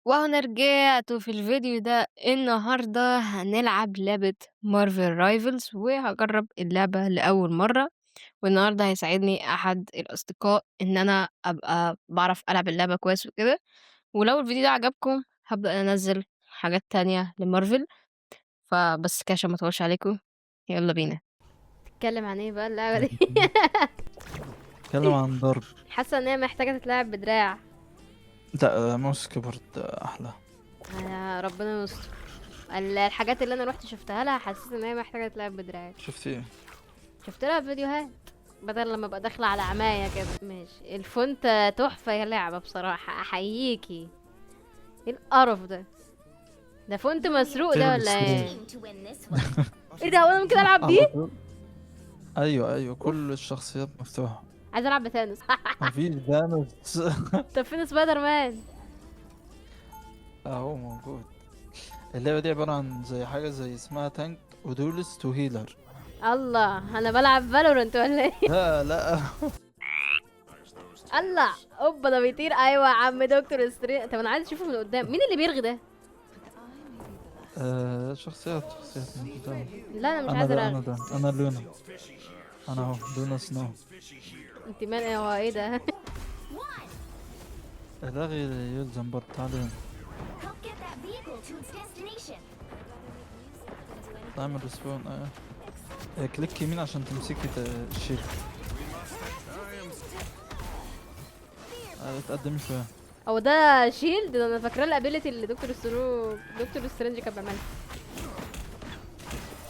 وأنا رجعت في الفيديو ده النهاردة هنلعب لعبة مارفل رايفلز وهجرب اللعبة لأول مرة. والنهاردة هيساعدني أحد الأصدقاء إن أنا أبقى بعرف ألعب اللعبة كويس وكده. ولو الفيديو ده عجبكم هبدأ أنزل حاجات تانية لمارفل، فبس كده عشان ما اطولش عليكم. يلا بينا. تتكلم عن ايه بقى اللعبة دي؟ اتكلم عن ضرب. حاسة ان هي محتاجة تتلعب بدراع. لا، ماوس كيبورد احلى. ربنا يستر. الحاجات اللي انا روحت شفتها لها حسيت ان هي محتاجة تتلعب بدراع. شفتي ايه؟ شفت لها فيديوهات بدل لما ابقى داخله على عماية كده. ماشي، الفونت تحفة يا لعبة بصراحة، احييكي. ايه القرف ده؟ ده فونت مسروق ده تغلب ولا ايه؟ السرير. ايه ده، هو انا ممكن العب على بيه؟ طول. ايوه اوف، كل الشخصيات مفتوحة. عايز العب بتانوس. مفيش دانوس. طب فين سبايدر مان؟ اهو موجود. اللعبة دي عبارة عن زي حاجة زي اسمها تانك ودولست وهيلر. الله، انا بلعب فالورنت ولا ايه؟ لا. الله، اوبا ده بيطير. ايوه يا عم دكتور سترينج. طب انا عايز اشوفه من قدام، مين اللي بيرغي ده؟ شخصيات من قدام. لا انا مش انا عايزه ده ارغي. انا ده انا لونا. انا اهو لونا سنو. انت مان ايه، هو ايه ده؟ الرغي يلزم برضه. تعالى هنا. اعمل ريسبون. كليك يمين عشان تمسكي الشيل. تقدمي شوية. هو ده شيلد ده؟ انا فاكراه الابيليتي اللي دكتور سترينج كان بيعملها.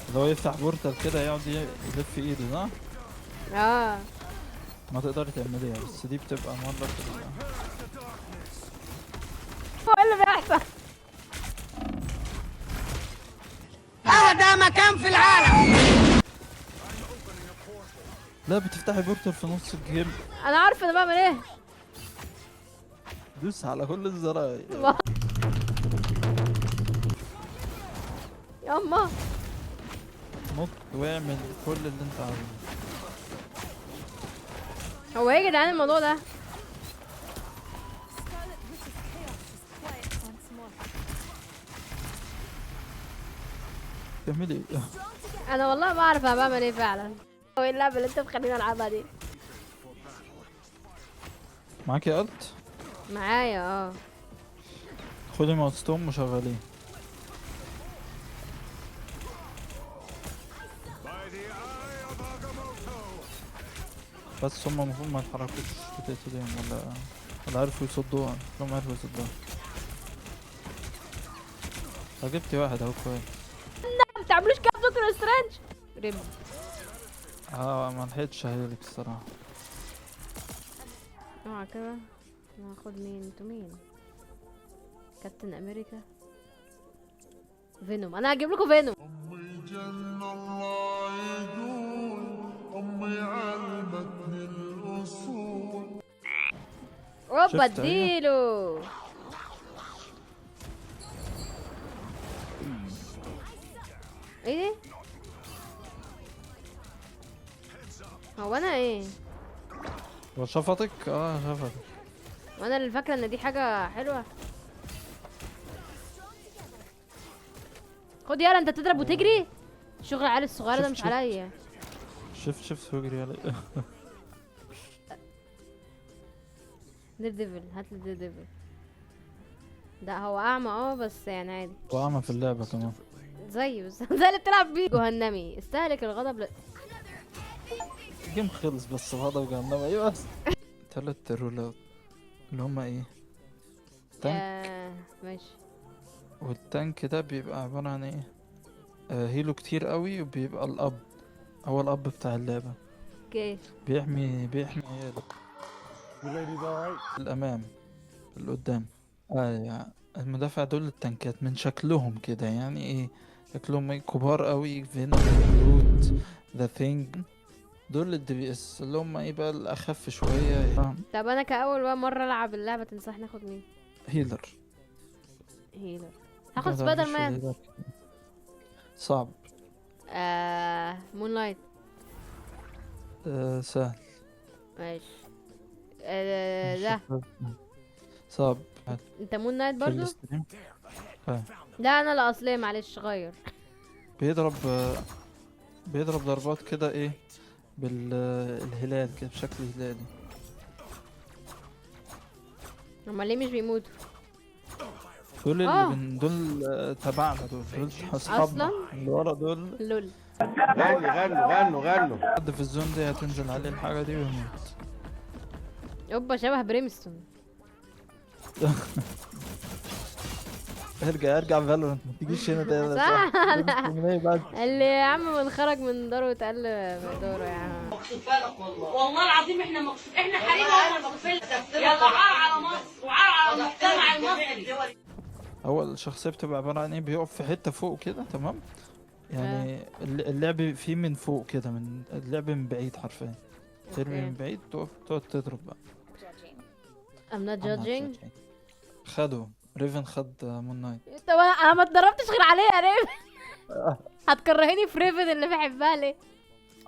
اللي هو يفتح بورتال كده يقعد يلف ايده صح؟ اه، ما تقدري تعمليها بس دي بتبقى مرة في هو ايه اللي بيحصل؟ لا، بتفتحي بورتال في نص الجيم. انا عارفه انا بعمل ايه. دوس على كل الزراير. الله. ياما. نط واعمل كل اللي انت عاوزه. هو ايه يا جدعان الموضوع ده؟ تعملي ايه؟ انا والله ما اعرف انا بعمل ايه فعلا. هو ايه اللعبه اللي انت مخليني العبها دي؟ معاكي الت. معايا اه. خدي ماوستون وشغليه. بس هما المفروض ما يتحركوش بتقتلهم ولا عرفوا يصدوها. لو ما عرفوا يصدوها. جبتي واحد اهو كويس. ما بتعملوش كده في دكتور سترينج. رب. ما لحقتش هيلك الصراحة. اوعى كده. ناخد مين؟ انتوا مين؟ كابتن امريكا. فينوم، انا هجيب لكم فينوم. أمي جنة الله يقول أمي علمتني الأصول. اوبا شفت؟ ايوه. اديله. ايه ده؟ هو انا ايه؟ هو شفطك؟ شفطك. وانا اللي فاكره ان دي حاجه حلوه. خد يلا، انت تضرب وتجري. شغل العيال الصغيره ده شفت مش شفت عليا. شفت واجري علي. دير ديفل، هات لي دير ديفل. ده هو اعمى بس يعني عادي. وأعمى في اللعبة كمان. زيه زي اللي بتلعب بيه. جهنمي استهلك الغضب الجيم خلص بس الغضب جهنم. ايوه بس. تلات رولات اللي هما ايه؟ تانك. ماشي. والتانك ده بيبقى عبارة عن ايه؟ هيلو كتير قوي وبيبقى الأب. هو الأب بتاع اللعبة. اوكي. بيحمي عياله. الأمام. اللي قدام. يعني المدافع دول التانكات من شكلهم كده يعني ايه؟ شكلهم ايه؟ كبار قوي. فينوم، جروت، ذا ثينج. دول الدي بي اس اللي هم ايه بقى الأخف شوية. طب انا كاول بقى مره العب اللعبه تنصحني اخد مين؟ هيلر. هيلر. انت هاخد ما سبايدر تعرفيش في مان. الهيلر. صعب. مون لايت. سهل. ماشي. مش ده. صعب. انت مون نايت في برضو؟ الستريم لا انا الاصلية، معلش غير. بيضرب بيضرب ضربات كده ايه بالهلال كده بشكل هلالي. هما ليه مش بيموتوا دول آه. اللي من دول تبعنا، دول اصحابنا أصلاً؟ اللي ورا دول. لول. غنوا حد في الزون دي هتنزل عليه الحاجة دي ويموت. اوبا شبه بريمستون. ارجع فالورانت، ما تجيش هنا تاني. صح. لا بعد اللي يا عم من خرج من داره واتقل مقداره يا عم. والله العظيم احنا مكسوف، احنا حريم واحنا مكسوفين. يلا عار على مصر وعار على المجتمع المصري. هو الشخصية بتبقى عبارة عن ايه، بيقف في حتة فوق كده تمام، يعني اللعب فيه من فوق كده، من اللعب من بعيد حرفيا، ترمي من بعيد تقعد تضرب بقى. I'm not judging. خدوا ريفن، خد مون نايت. طب انا ما اتدربتش غير عليه يا ريفن. هتكرهيني في ريفن اللي بحبها ليه؟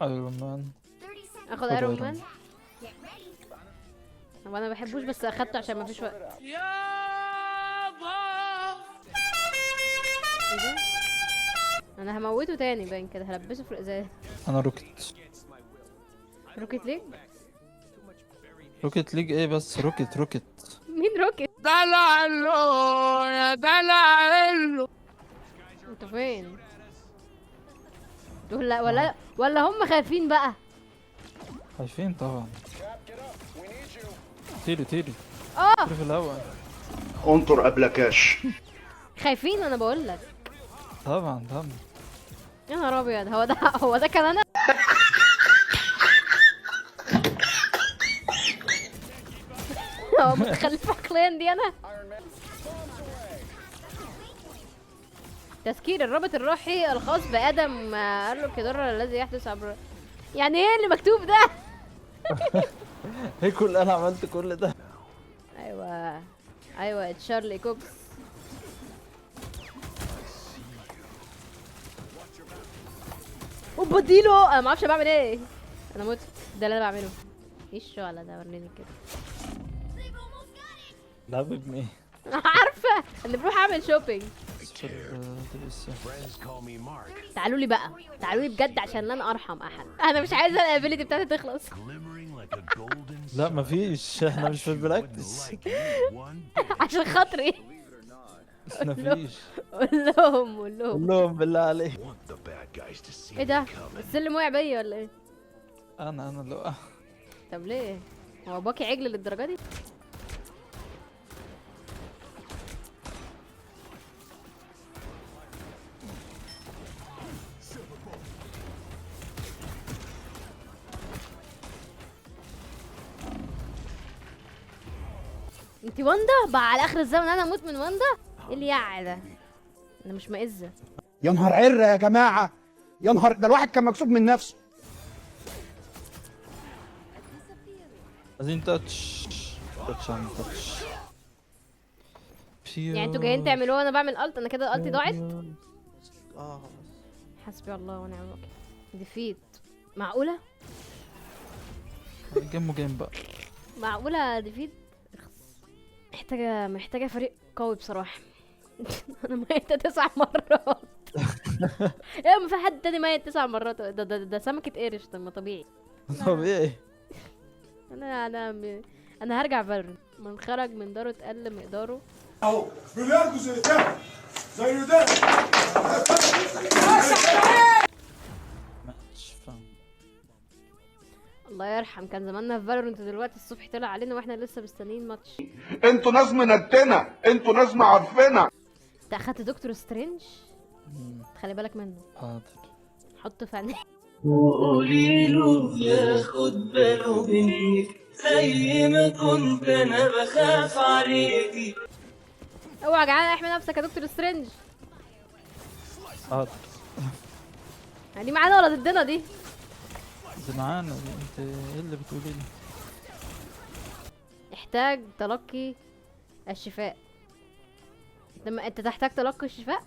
ايرون مان. اخد خد ايرون Iron مان. هو انا ما بحبوش بس اخدته عشان ما فيش وقت. ايه ده؟ انا هموته تاني باين كده، هلبسه في الازاز. انا روكيت. روكيت ليج؟ روكيت ليج ايه بس، روكيت. مين روكيت؟ دلع له يا دلع له. انتوا فين؟ دول لا ولا هم خايفين بقى؟ خايفين طبعا. تيري تيري في الهوا. انطر قبلكاش. خايفين انا بقول لك. طبعا. يا نهار ابيض، هو ده كان انا. هو متخلف عقليا دي انا. تذكير الرابط الروحي الخاص بآدم ارلو كيدورا الذي يحدث عبر. يعني ايه اللي مكتوب ده؟ هي انا عملت كل ده. ايوه تشارلي كوكس. وبديله انا ما اعرفش بعمل ايه. انا مت. ده اللي انا بعمله. ايه الشغل ده؟ وريني كده. لعب بمين؟ عارفه اللي بروح اعمل شوبينج. تعالوا لي بقى، تعالوا لي بجد عشان انا ارحم احد. انا مش عايزه الابيليتي بتاعتي تخلص. لا مفيش، احنا مش في البراكتس. عشان خاطري. مفيش. قول لهم بالله عليك. ايه ده؟ السلم وقع بيا ولا ايه؟ انا اللي وقع. طب ليه؟ هو باكي عجل للدرجه دي؟ انتي واندا بقى على اخر الزمن انا اموت من واندا؟ ايه اللي يقع ده؟ انا مش مئزه. يا نهار عرة يا جماعة، يا نهار، ده الواحد كان مكسوف من نفسه. عايزين تاتش عن تاتش. يعني انتوا جايين تعملوه وانا بعمل الت؟ انا كده التي ضاعت. اه حسبي الله ونعم الوكيل. ديفيت. معقوله؟ جيم بقى. معقوله ديفيت؟ محتاجه فريق قوي بصراحه. انا ميتة 9 مرات. ايه ما في حد تاني ميت 9 مرات؟ ده سمكة قرش. طب ما طبيعي. طبيعي. انا هرجع فالورانت. من خرج من داره اتقل مقداره. اهو بلياردو زي ده زي ده. ماتش فاهم. الله يرحم، كان زماننا في فالورانت دلوقتي. الصبح طلع علينا واحنا لسه مستنيين ماتش. انتوا ناس منتنه، انتوا ناس معفنه. انت اخدت دكتور سترينج؟ خلي بالك منه. حاضر. حطه في عينيك. وقولي له ياخد باله منك زي ما كنت انا بخاف عليكي. اوعى جعان احمي نفسك يا دكتور سترينج. حاضر. يعني معانا ولا ضدنا دي؟ دي معانا دي. انت ايه اللي بتقولي لي؟ احتاج تلقي الشفاء. لما انت تحتاج تلقي الشفاء.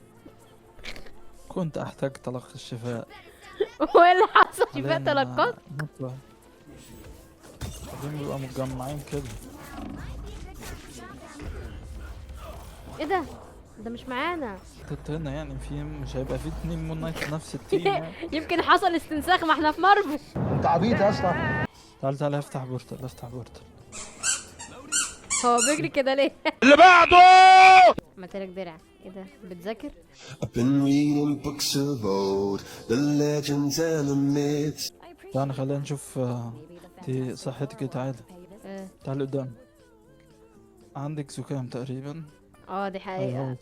كنت احتاج تلقي الشفاء. هو ايه اللي حصل؟ شفاء تلقات؟ بعدين بيبقى متجمعين كده. ايه ده؟ ده مش معانا. هنا يعني في مش هيبقى في 2 مون نايت في نفس التيم يعني. يمكن حصل استنساخ، ما احنا في مارفل. انت عبيط يا اسطى. تعال افتح بورتال افتح بورتال. هو بيجري كده ليه؟ اللي بعده. عملت لك درع. ايه ده؟ بتذاكر؟ I've been reading books of old, the legends and the myths. تعال خلينا نشوف دي صحتك. تعالى اه تعال قدام. عندك زكام تقريبا. دي حقيقة.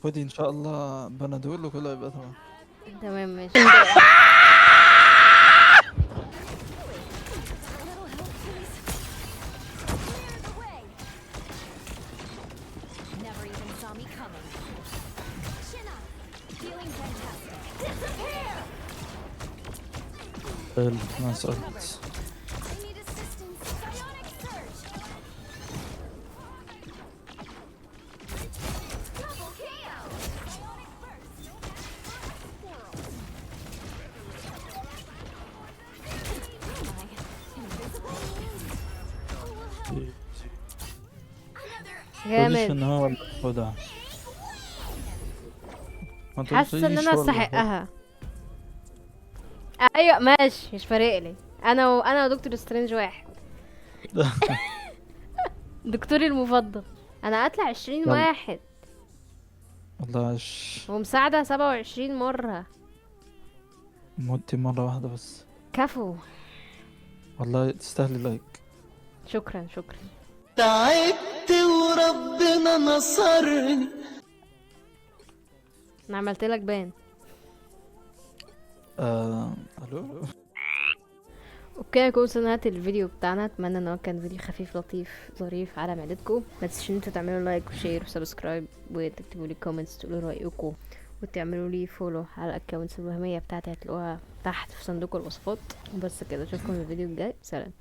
خدي ان شاء الله بنادول وكله يبقى تمام. تمام ماشي. حلو نايس ارت. تقوليش ان جامد. هو اللي خدها. ما حاسة ان تقوليش انا هو اللي خدها. استحقها. ايوه ماشي، مش فارق لي. انا ودكتور سترينج واحد. دكتوري المفضل. انا قاتلة 20 يلا. واحد والله ومساعدة 27 مرة. موتي مرة واحدة بس. كفو. والله تستاهلي لايك. شكرا شكرا. تعبت وربنا نصرني. انا عملت لك بان. الو. اوكي، كل نهاية الفيديو بتاعنا. اتمنى ان هو كان فيديو خفيف لطيف ظريف على معدتكم. ما تنسوش ان انتوا تعملوا لايك وشير وسبسكرايب وتكتبوا لي كومنتس تقولوا رايكم، وتعملوا لي فولو على الاكونتس الوهميه بتاعتي، هتلاقوها تحت في صندوق الوصفات. وبس كده، اشوفكم في الفيديو الجاي. سلام.